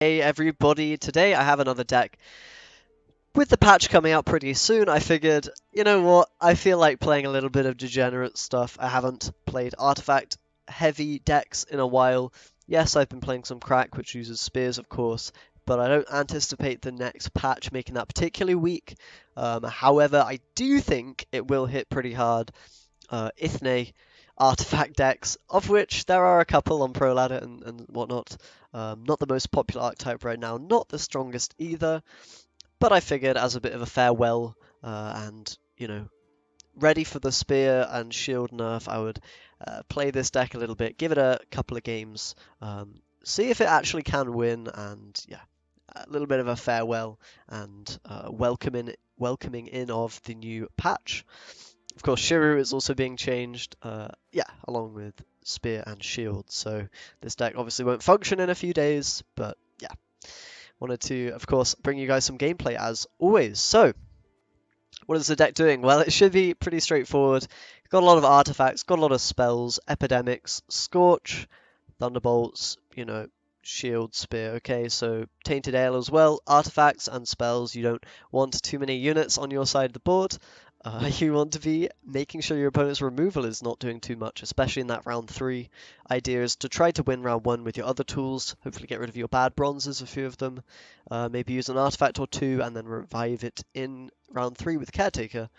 Hey everybody, today I have another deck. With the patch coming out pretty soon, I figured, you know what, I feel like playing a little bit of degenerate stuff. I haven't played artifact heavy decks in a while. Yes, I've been playing some crack, which uses spears of course, but I don't anticipate the next patch making that particularly weak. However, I do think it will hit pretty hard Eithne artifact decks, of which there are a couple on Pro Ladder and whatnot. Not the most popular archetype right now, not the strongest either, but I figured as a bit of a farewell and, ready for the spear and shield nerf, I would play this deck a little bit, give it a couple of games, see if it actually can win, and yeah, a little bit of a farewell and welcoming in of the new patch. Of course, Shiru is also being changed, along with Spear and Shield, so this deck obviously won't function in a few days, but yeah. Wanted to, of course, bring you guys some gameplay as always. So, what is the deck doing? Well, it should be pretty straightforward. Got a lot of artifacts, got a lot of spells, Epidemics, Scorch, Thunderbolts, Shield, Spear. Okay, so Tainted Ale as well, artifacts and spells. You don't want too many units on your side of the board. You want to be making sure your opponent's removal is not doing too much, especially in that round 3. Idea is to try to win round 1 with your other tools, hopefully get rid of your bad bronzes, a few of them, maybe use an artifact or 2 and then revive it in round 3 with Caretaker.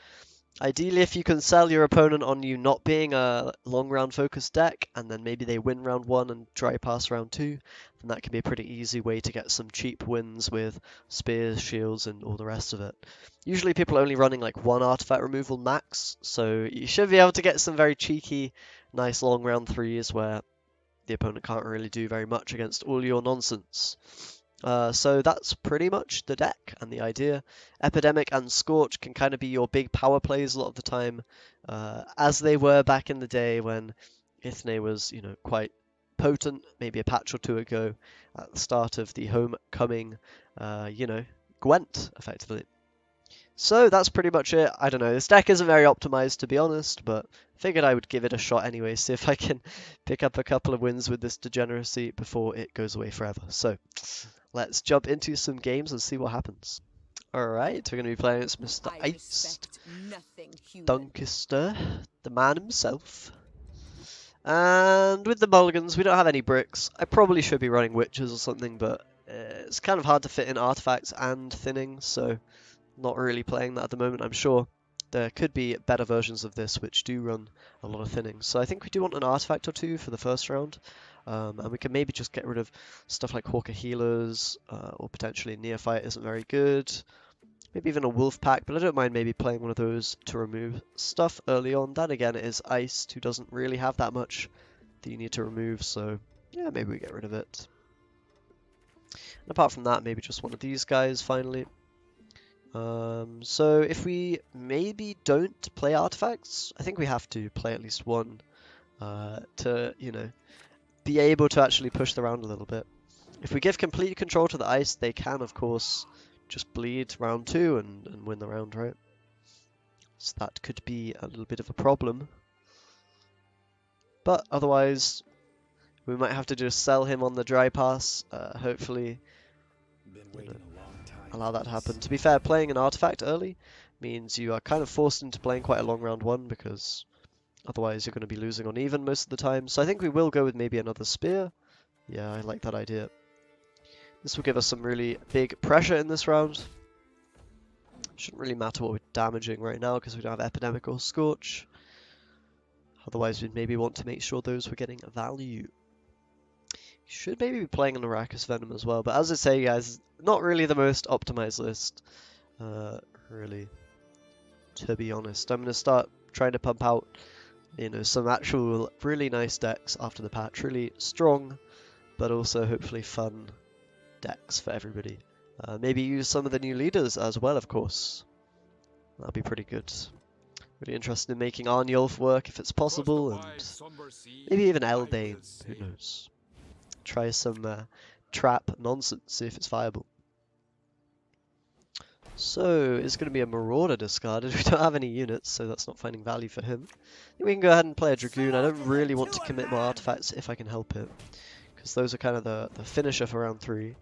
Ideally, if you can sell your opponent on you not being a long round focused deck, and then maybe they win round 1 and dry pass round 2, then that can be a pretty easy way to get some cheap wins with spears, shields, and all the rest of it. Usually people are only running like 1 artifact removal max, so you should be able to get some very cheeky, nice long round 3s where the opponent can't really do very much against all your nonsense. So that's pretty much the deck and the idea. Epidemic and Scorch can kind of be your big power plays a lot of the time, as they were back in the day when Eithne was, quite potent, maybe a patch or 2 ago, at the start of the homecoming, Gwent, effectively. So that's pretty much it. I don't know, this deck isn't very optimized to be honest, but figured I would give it a shot anyway, see if I can pick up a couple of wins with this degeneracy before it goes away forever. So, let's jump into some games and see what happens. Alright, we're going to be playing against Mr. Ice Dunkister, the man himself. And with the mulligans, we don't have any bricks. I probably should be running witches or something, but it's kind of hard to fit in artifacts and thinning, so not really playing that at the moment. I'm sure there could be better versions of this which do run a lot of thinning. So I think we do want an artifact or 2 for the first round. And we can maybe just get rid of stuff like Hawker Healers, or potentially Neophyte isn't very good. Maybe even a Wolf Pack, but I don't mind maybe playing one of those to remove stuff early on. Then again, it is Iced, who doesn't really have that much that you need to remove, so yeah, maybe we get rid of it. And apart from that, maybe just one of these guys finally. So if we maybe don't play artifacts, I think we have to play at least one to, be able to actually push the round a little bit. If we give complete control to the Ice, they can, of course, just bleed round 2 and win the round, right? So that could be a little bit of a problem. But otherwise, we might have to just sell him on the dry pass, hopefully allow that to happen. To be fair, playing an artifact early means you are kind of forced into playing quite a long round 1 because otherwise you're going to be losing on even most of the time. So I think we will go with maybe another spear. Yeah, I like that idea. This will give us some really big pressure in this round. Shouldn't really matter what we're damaging right now because we don't have Epidemic or Scorch. Otherwise we'd maybe want to make sure those were getting value. Should maybe be playing an Arrakis Venom as well, but as I say guys, not really the most optimized list, really, to be honest. I'm going to start trying to pump out, some actual really nice decks after the patch, really strong, but also hopefully fun decks for everybody. Maybe use some of the new leaders as well, of course. That'll be pretty good. Really interested in making Arnulf work if it's possible, and maybe even Eldane, who knows. Try some trap nonsense, see if it's viable. So, it's going to be a Marauder discarded. We don't have any units, so that's not finding value for him. I think we can go ahead and play a Dragoon. I don't really want to commit more artifacts if I can help it, because those are kind of the finisher for round 3.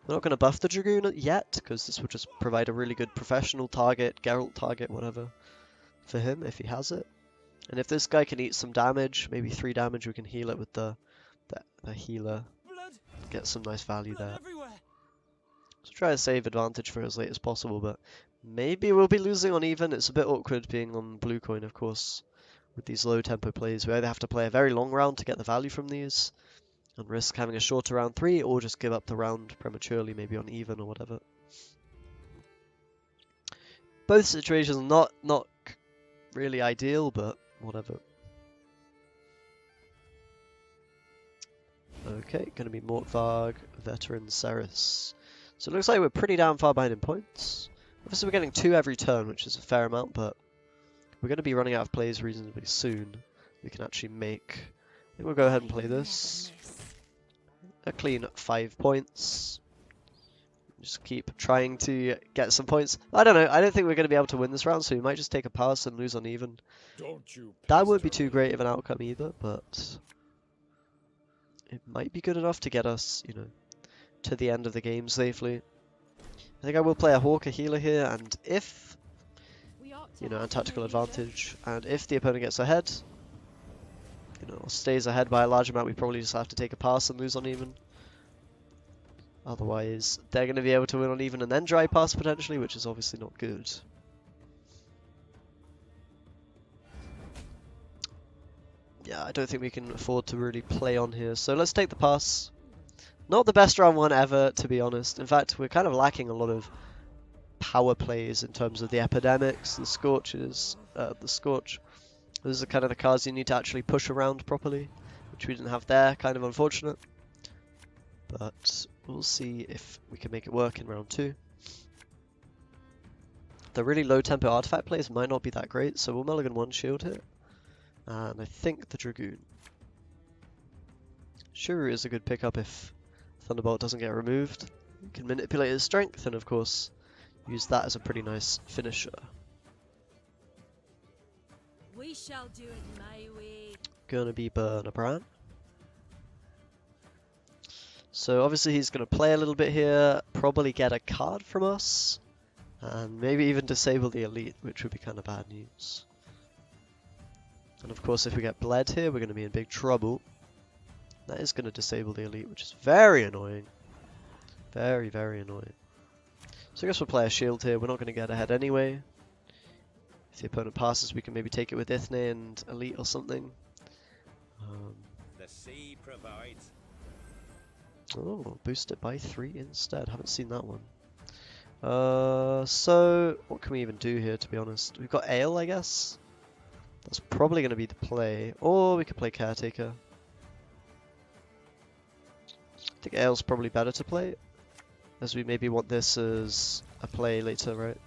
We're not going to buff the Dragoon yet, because this would just provide a really good professional target, Geralt target, whatever, for him, if he has it. And if this guy can eat some damage, maybe 3 damage, we can heal it with the healer. Get some nice value there. So try to save advantage for as late as possible, but maybe we'll be losing on even. It's a bit awkward being on blue coin, of course, with these low tempo plays. We either have to play a very long round to get the value from these, and risk having a shorter round 3, or just give up the round prematurely, maybe on even or whatever. Both situations not really ideal, but whatever. Okay, gonna be Mortvarg, Veteran, Ceres. So it looks like we're pretty damn far behind in points. Obviously we're getting 2 every turn, which is a fair amount, but we're gonna be running out of plays reasonably soon. We can actually make... I think we'll go ahead and play this. A clean 5 points. Just keep trying to get some points. I don't know, I don't think we're going to be able to win this round, so we might just take a pass and lose on even. That wouldn't be too great of an outcome either, but it might be good enough to get us, you know, to the end of the game safely. I think I will play a Hawk, a healer here, and if, you know, tactical advantage, and if the opponent gets ahead, you know, or stays ahead by a large amount, we probably just have to take a pass and lose on even. Otherwise, they're going to be able to win on even and then dry pass potentially, which is obviously not good. Yeah, I don't think we can afford to really play on here, so let's take the pass. Not the best round 1 ever, to be honest. In fact, we're kind of lacking a lot of power plays in terms of the epidemics, the scorches, the scorch. Those are kind of the cards you need to actually push around properly, which we didn't have there. Kind of unfortunate. But we'll see if we can make it work in round 2. The really low tempo artifact plays might not be that great, so we'll mulligan 1 shield here. And I think the Dragoon. Shuru is a good pickup if Thunderbolt doesn't get removed. We can manipulate his strength and of course use that as a pretty nice finisher. We shall do it my way. Gonna be Bran. So obviously he's going to play a little bit here, probably get a card from us, and maybe even disable the elite, which would be kind of bad news. And of course if we get bled here, we're going to be in big trouble. That is going to disable the elite, which is very annoying. Very, very annoying. So I guess we'll play a shield here, we're not going to get ahead anyway. If the opponent passes, we can maybe take it with Eithne and elite or something. The sea provides. Oh, boost it by 3 instead. Haven't seen that one. So what can we even do here, to be honest? We've got Ale, I guess. That's probably going to be the play. Or we could play Caretaker. I think Ale's probably better to play, as we maybe want this as a play later, right?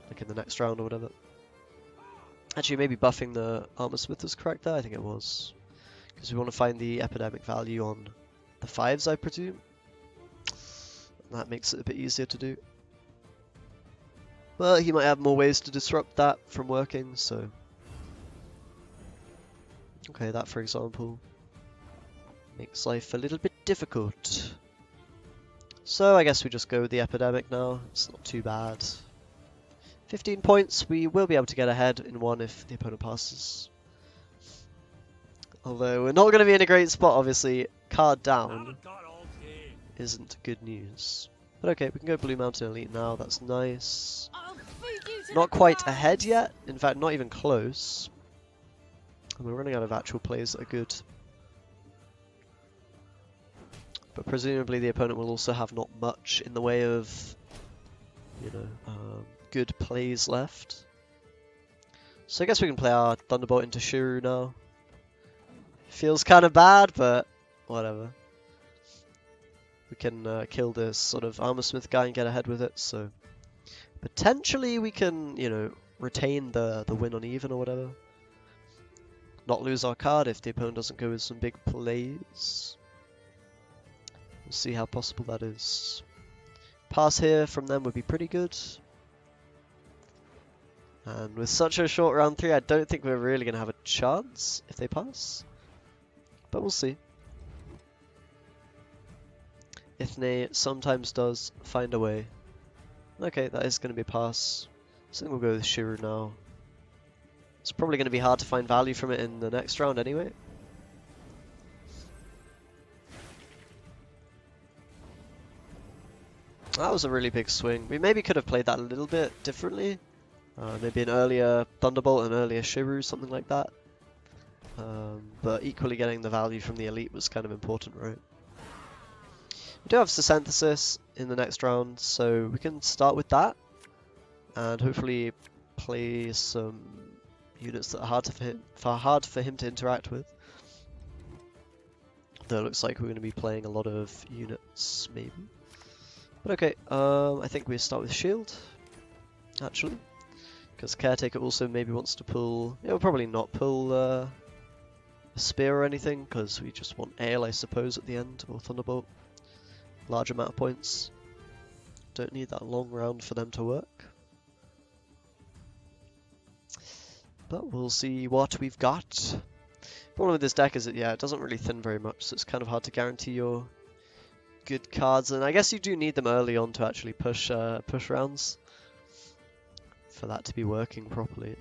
Like in the next round or whatever. Actually, maybe buffing the Armor Smith was correct there. I think it was. Because we want to find the epidemic value on the 5s, I presume. That makes it a bit easier to do. Well, he might have more ways to disrupt that from working, so... Okay, that for example makes life a little bit difficult. So I guess we just go with the epidemic now. It's not too bad. 15 points, we will be able to get ahead in 1 if the opponent passes. Although we're not going to be in a great spot, obviously. Card down isn't good news. But okay, we can go Blue Mountain Elite now, that's nice. Not quite ahead yet, in fact not even close. And we're running out of actual plays that are good. But presumably the opponent will also have not much in the way of, you know, good plays left. So I guess we can play our Thunderbolt into Shuru now. Feels kind of bad, but whatever. We can kill this sort of Armorsmith guy and get ahead with it, so potentially we can, you know, retain the win on even or whatever. Not lose our card if the opponent doesn't go with some big plays. We'll see how possible that is. Pass here from them would be pretty good. And with such a short round 3, I don't think we're really going to have a chance if they pass. But we'll see. Eithne sometimes does find a way. Okay, that is going to be a pass. So I think we'll go with Shiru now. It's probably going to be hard to find value from it in the next round anyway. That was a really big swing. We maybe could have played that a little bit differently. Maybe an earlier Thunderbolt, an earlier Shiru, something like that. But equally getting the value from the elite was kind of important, right? We do have Synthesis in the next round, so we can start with that. And hopefully play some units that are hard for him to interact with. Though it looks like we're going to be playing a lot of units, maybe. But okay, I think we start with Shield, actually. Because Caretaker also maybe wants to pull... Yeah, we'll probably not pull a Spear or anything, because we just want Ale, I suppose, at the end, or Thunderbolt. Large amount of points. Don't need that long round for them to work. But we'll see what we've got. The problem with this deck is that, yeah, it doesn't really thin very much, so it's kind of hard to guarantee your good cards. And I guess you do need them early on to actually push rounds for that to be working properly.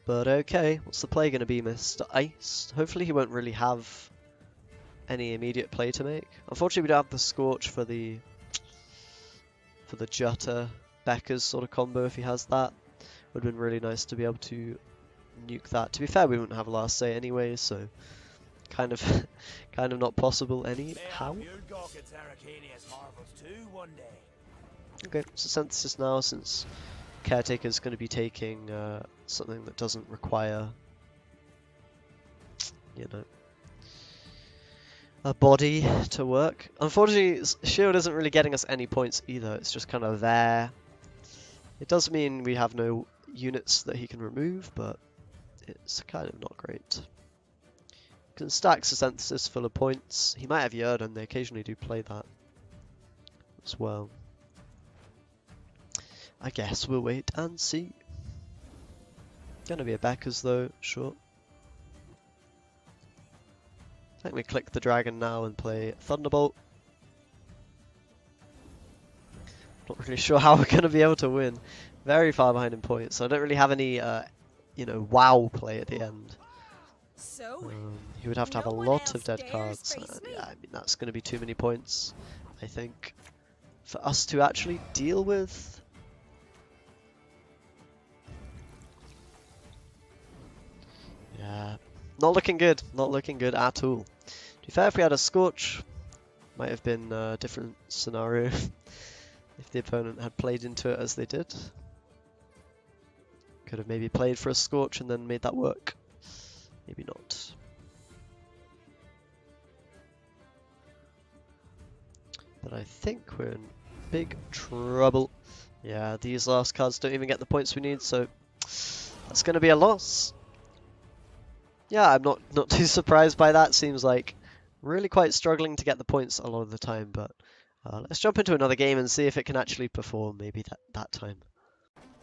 But okay, what's the play going to be, Mr. Ice? Hopefully he won't really have any immediate play to make. Unfortunately, we don't have the Scorch for the Jutta Becker's sort of combo if he has that. Would have been really nice to be able to nuke that. To be fair, we wouldn't have a last say anyway, so kind of not possible anyhow. Okay, so Synthesis now, since Caretaker's going to be taking something that doesn't require, you know, a body to work. Unfortunately, Shield isn't really getting us any points either, it's just kind of there. It does mean we have no units that he can remove, but it's kind of not great. You can stack Synthesis full of points. He might have Yerden, they occasionally do play that as well. I guess we'll wait and see. Gonna be a Beckers though, sure. I think we click the dragon now and play Thunderbolt. Not really sure how we're gonna be able to win. Very far behind in points, so I don't really have any, you know, wow play at the end. So, he would have to have a no one lot else of dead dares cards. face me. Yeah, I mean that's gonna be too many points, I think, for us to actually deal with. Yeah, not looking good. Not looking good at all. To be fair, if we had a Scorch, might have been a different scenario if the opponent had played into it as they did. Could have maybe played for a Scorch and then made that work. Maybe not. But I think we're in big trouble. Yeah, these last cards don't even get the points we need, so that's going to be a loss. Yeah, I'm not too surprised by that. Seems like really quite struggling to get the points a lot of the time, but let's jump into another game and see if it can actually perform maybe that time.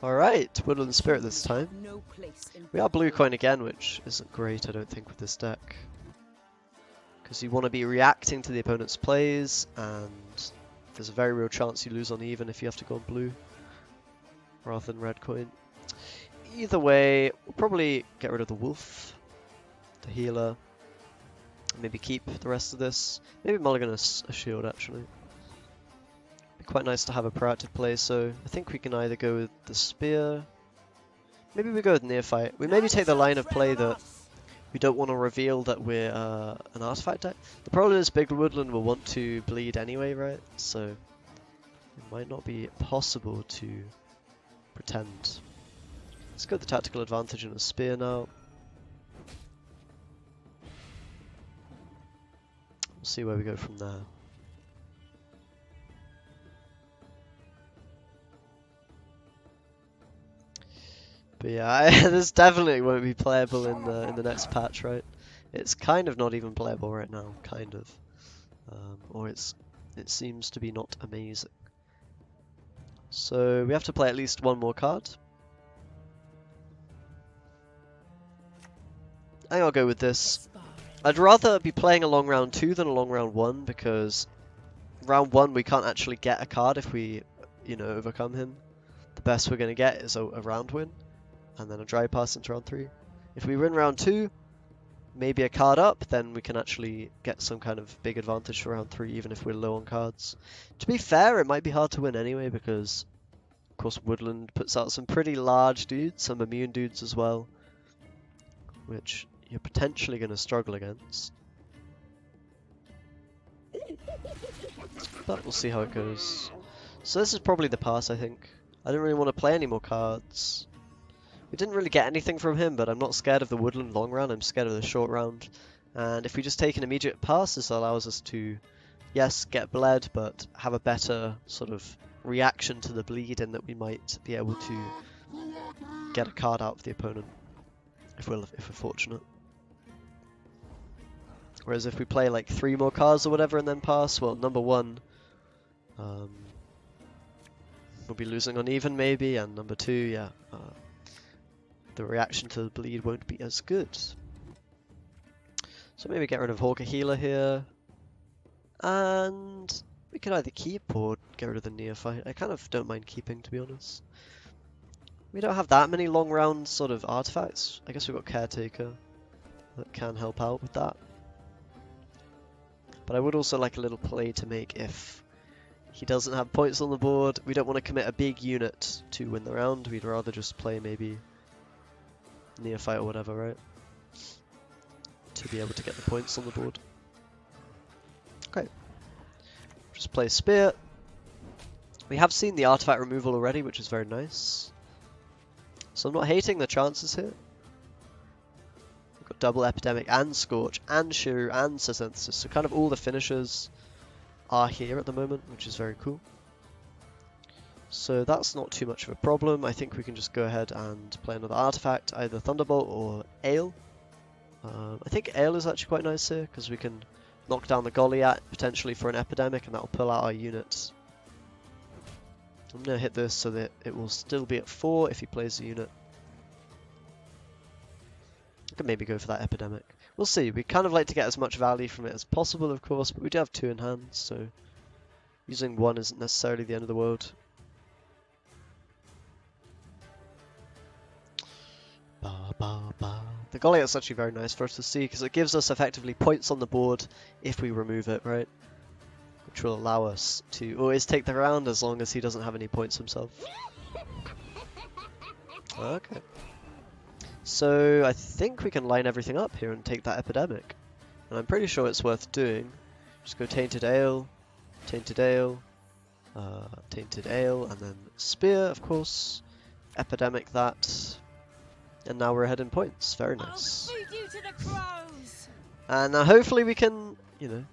Alright, Woodland Spirit this time. No place in We are blue coin again, which isn't great, I don't think, with this deck. Because you want to be reacting to the opponent's plays, and there's a very real chance you lose on even if you have to go on blue rather than red coin. Either way, we'll probably get rid of the wolf, the healer, maybe keep the rest of this. Maybe mulligan a shield actually. Be quite nice to have a proactive play, so I think we can either go with the spear. Maybe we go with neophyte. We maybe take the line of play that we don't want to reveal that we're an artifact deck. The problem is big woodland will want to bleed anyway, right? So it might not be possible to pretend. Let's go with the tactical advantage and a spear now. We'll see where we go from there. But yeah, this definitely won't be playable in the next patch, right? It's kind of not even playable right now, kind of, or it seems to be not amazing. So we have to play at least one more card. I think I'll go with this. I'd rather be playing a long round 2 than a long round 1, because round 1 we can't actually get a card if we, you know, overcome him. The best we're going to get is a round win, and then a dry pass into round 3. If we win round 2, maybe a card up, then we can actually get some kind of big advantage for round 3, even if we're low on cards. To be fair, it might be hard to win anyway, because, of course, Woodland puts out some pretty large dudes, some immune dudes as well, which you're potentially going to struggle against. But we'll see how it goes. So this is probably the pass, I think. I don't really want to play any more cards. We didn't really get anything from him, but I'm not scared of the Woodland long round, I'm scared of the short round. And if we just take an immediate pass, this allows us to, yes, get bled, but have a better sort of reaction to the bleed, in that we might be able to get a card out of the opponent, if we're fortunate. Whereas if we play like 3 more cards or whatever and then pass, well, number 1, we'll be losing on even maybe, and number 2, yeah, the reaction to the bleed won't be as good. So maybe get rid of Hawker Healer here, and we could either keep or get rid of the Neophyte. I kind of don't mind keeping, to be honest. We don't have that many long round sort of artifacts. I guess we've got Caretaker that can help out with that. But I would also like a little play to make if he doesn't have points on the board. We don't want to commit a big unit to win the round. We'd rather just play maybe Neophyte or whatever, right? To be able to get the points on the board. Okay. Just play Spear. We have seen the artifact removal already, which is very nice. So I'm not hating the chances here. We've got double Epidemic and Scorch and Shiru and Synthesis, so kind of all the finishers are here at the moment, which is very cool. So that's not too much of a problem. I think we can just go ahead and play another artifact, either Thunderbolt or Ale. I think Ale is actually quite nice here, because we can knock down the Goliath potentially for an Epidemic, and that will pull out our units. I'm going to hit this so that it will still be at 4 if he plays a unit. I could maybe go for that Epidemic. We'll see. We kind of like to get as much value from it as possible, of course, but we do have 2 in hand, so using 1 isn't necessarily the end of the world. The Goliath's actually very nice for us to see, because it gives us effectively points on the board if we remove it, right? Which will allow us to always take the round as long as he doesn't have any points himself. Okay. So I think we can line everything up here and take that Epidemic. And I'm pretty sure it's worth doing. Just go Tainted Ale, Tainted Ale, Tainted Ale, and then Spear, of course. Epidemic that. And now we're ahead in points. Very nice. I'll feed you to the crows. And now hopefully we can, you know,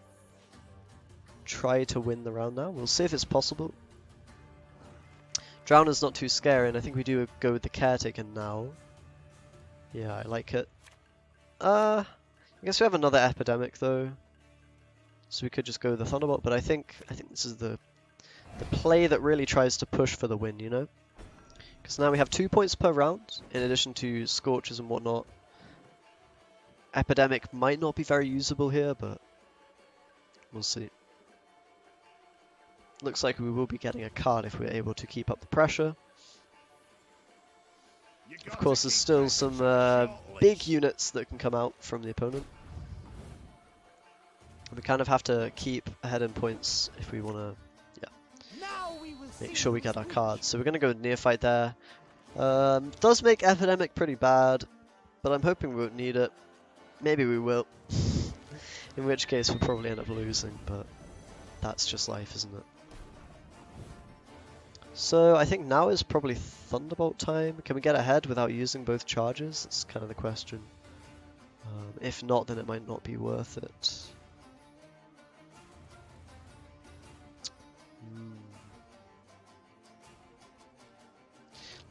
try to win the round now. We'll see if it's possible. Drowner's not too scary, and I think we do go with the Caretaker now. Yeah, I like it. I guess we have another Epidemic though, so we could just go with the Thunderbolt. But I think this is the play that really tries to push for the win, you know. Because now we have 2 points per round, in addition to Scorches and whatnot. Epidemic might not be very usable here, but we'll see. Looks like we will be getting a card if we're able to keep up the pressure. Of course, there's still some big units that can come out from the opponent. We kind of have to keep ahead in points if we want to make sure we get our cards. So we're going to go with Neophyte there. Does make Epidemic pretty bad, but I'm hoping we won't need it. Maybe we will. In which case we'll probably end up losing, but that's just life, isn't it? So I think now is probably Thunderbolt time. Can we get ahead without using both charges? That's kind of the question. If not, then it might not be worth it.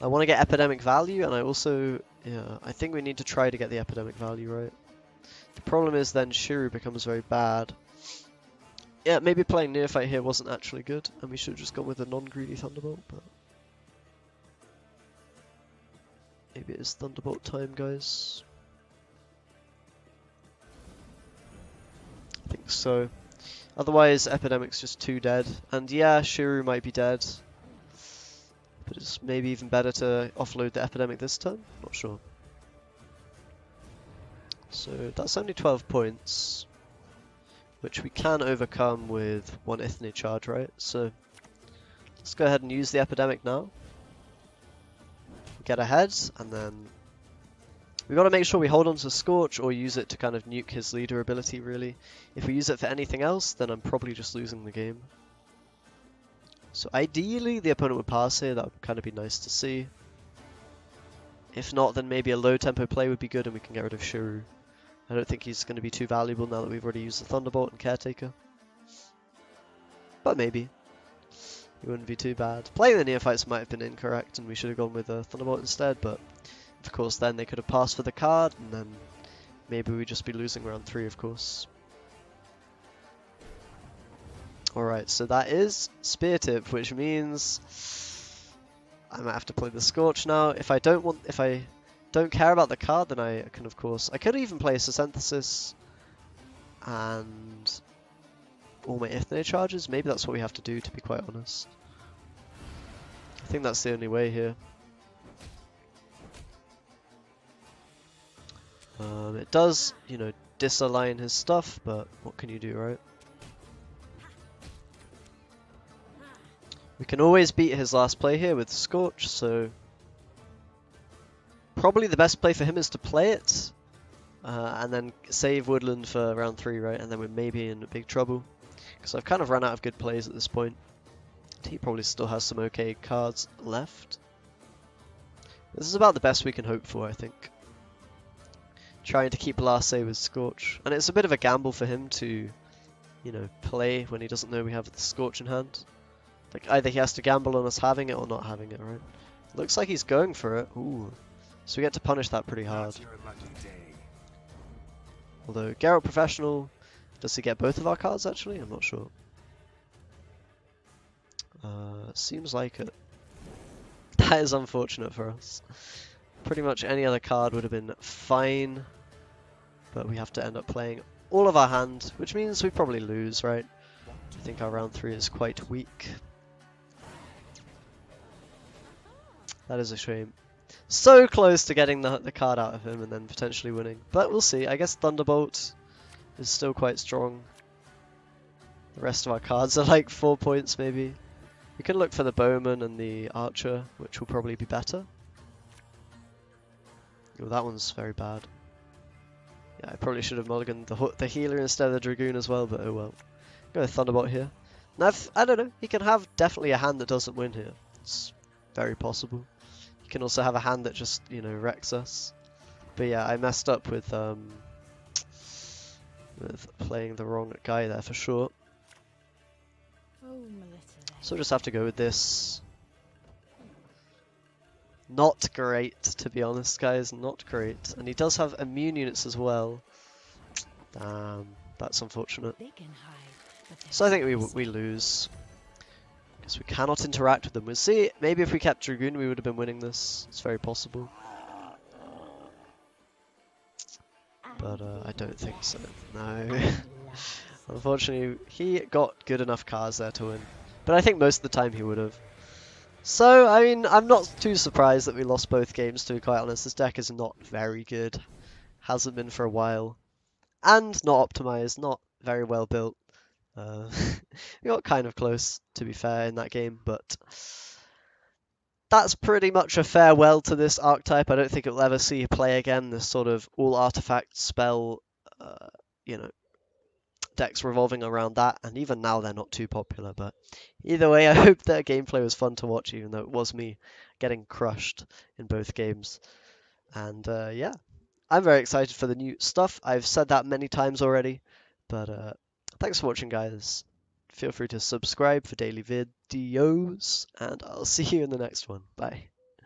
I want to get Epidemic value, and I also, yeah, I think we need to try to get the Epidemic value, right? The problem is then Shiru becomes very bad. Yeah, maybe playing Neophyte here wasn't actually good, and we should have just gone with a non-greedy Thunderbolt, but maybe it is Thunderbolt time, guys. think so. Otherwise, Epidemic's just too dead. And yeah, Shiru might be dead. But it's maybe even better to offload the Epidemic this turn? Not sure. So that's only 12 points, which we can overcome with one Eithne charge, right? So let's go ahead and use the Epidemic now. Get ahead, and then we've got to make sure we hold on to Scorch or use it to kind of nuke his leader ability, really. If we use it for anything else, then I'm probably just losing the game. So ideally, the opponent would pass here. That would kind of be nice to see. If not, then maybe a low tempo play would be good and we can get rid of Shiru. I don't think he's going to be too valuable now that we've already used the Thunderbolt and Caretaker. But maybe. It wouldn't be too bad. Playing the Neophytes might have been incorrect and we should have gone with a Thunderbolt instead, but of course then they could have passed for the card and then maybe we'd just be losing round 3, of course. Alright, so that is Spear Tip, which means I might have to play the Scorch now. If I don't care about the card, then I can, of course, I could even place a Synthesis and all my Eithne charges. Maybe that's what we have to do, to be quite honest. I think that's the only way here. It does, you know, disalign his stuff, but what can you do, right? We can always beat his last play here with Scorch, so probably the best play for him is to play it, and then save Woodland for round 3, right? And then we're maybe in big trouble, because I've kind of run out of good plays at this point. He probably still has some okay cards left. This is about the best we can hope for, I think. Trying to keep Larse with Scorch, and it's a bit of a gamble for him to, you know, play when he doesn't know we have the Scorch in hand. Like, either he has to gamble on us having it or not having it, right? Looks like he's going for it. Ooh. So we get to punish that pretty hard. Although, Geralt Professional, does he get both of our cards actually? I'm not sure. Seems like it. That is unfortunate for us. Pretty much any other card would have been fine. But we have to end up playing all of our hand, which means we probably lose, right? I think our round 3 is quite weak. That is a shame. So close to getting the card out of him and then potentially winning. But we'll see. I guess Thunderbolt is still quite strong. The rest of our cards are like 4 points maybe. We can look for the Bowman and the Archer, which will probably be better. Oh, that one's very bad. Yeah, I probably should have mulliganed the healer instead of the Dragoon as well, but oh well. Go with Thunderbolt here. Now, I don't know, he can have definitely a hand that doesn't win here. It's very possible. He can also have a hand that just, you know, wrecks us. But yeah, I messed up with playing the wrong guy there for sure. So we'll just have to go with this. Not great, to be honest, guys. Not great. And he does have immune units as well. Damn, that's unfortunate. So I think we lose. Because we cannot interact with them. We'll see. Maybe if we kept Dragoon, we would have been winning this. It's very possible. But I don't think so. No. Unfortunately, he got good enough cards there to win. But I think most of the time he would have. So, I mean, I'm not too surprised that we lost both games, to be quite honest. This deck is not very good. Hasn't been for a while. And not optimized, not very well built. We got kind of close, to be fair, in that game, but that's pretty much a farewell to this archetype. I don't think it'll ever see play again, this sort of all-artifact spell, you know, decks revolving around that, and even now they're not too popular, but either way, I hope that gameplay was fun to watch, even though it was me getting crushed in both games. And yeah, I'm very excited for the new stuff. I've said that many times already, but thanks for watching, guys. Feel free to subscribe for daily videos, and I'll see you in the next one. Bye.